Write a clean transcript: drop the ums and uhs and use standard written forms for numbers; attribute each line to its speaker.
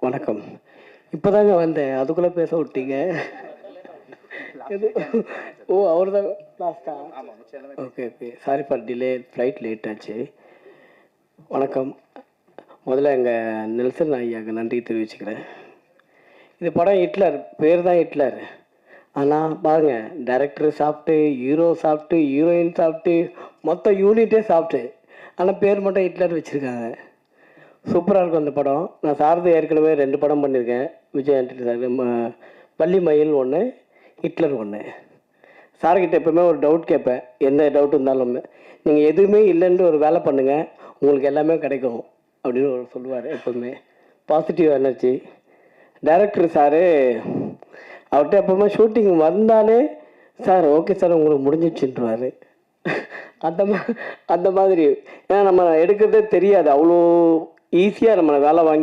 Speaker 1: வணக்கம். இப்போதாங்க வந்தேன். அதுக்குள்ளே பேச விட்டீங்க. எது? ஓ, அவர் தான் லாஸ்ட்டா? Okay okay. Sorry for delay. Flight late ஆச்சு. வணக்கம். முதல்ல எங்கள் நெல்சன் ஐயாவுக்கு நன்றி தெரிவிச்சுக்கிறேன். இந்த படம் ஹிட்லர், பேர் தான் ஹிட்லர். ஆனால் பாருங்க, டைரக்டர் சாப்பிட்டு, ஹீரோ சாப்பிட்டு, ஹீரோயின் சாப்பிட்டு, மொத்த யூனிட்டே சாப்பிட்டு, ஆனால் பேர் மட்டும் ஹிட்லர் வச்சுருக்காங்க. சூப்பராக இருக்கும் அந்த படம். நான் சாரதி ஏற்கனவே 2 படம் பண்ணியிருக்கேன். விஜய் ஆண்டனி சார், பள்ளி மயில் ஒன்று, ஹிட்லர் ஒன்று. சார்கிட்ட எப்போவுமே ஒரு டவுட் கேட்பேன். எந்த டவுட் இருந்தாலும், நீங்கள் எதுவுமே இல்லைன்னு ஒரு வேலை பண்ணுங்கள், உங்களுக்கு எல்லாமே கிடைக்கும் அப்படின்னு ஒரு சொல்லுவார். எப்போவுமே பாசிட்டிவ் எனர்ஜி. டைரக்டர் சார் அவர்கிட்ட எப்போவுமே ஷூட்டிங் வந்தாலே, சார் ஓகே சார் உங்களுக்கு முடிஞ்சிச்சுன்றாரு. அந்த மாதிரி. ஏன்னா நம்ம எடுக்கிறதே தெரியாது, அவ்வளோ ஈஸியாக நம்ம வேலை வாங்கி